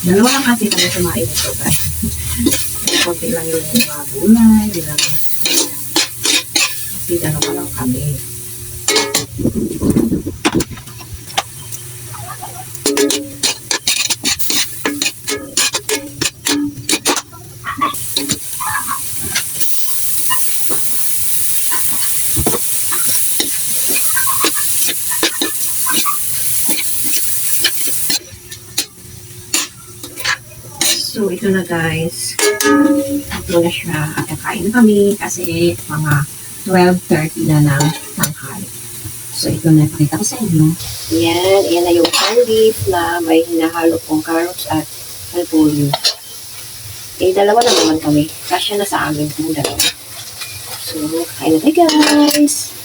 Dalawa lang kasi kami kumain ito, guys. Kunti lang yung mga gulay, kasi dalawa lang kami. So, ito na guys. Ito na siya. At kakain na kami kasi mga 12:30 na ng tanghali. So, ito na pakita ko sa inyo. Yan na yung corned beef na may hinahalo pong carrots at repolyo. Dalawa na naman kami. Kasya na sa amin kung dalawa. So, kain na tayo guys!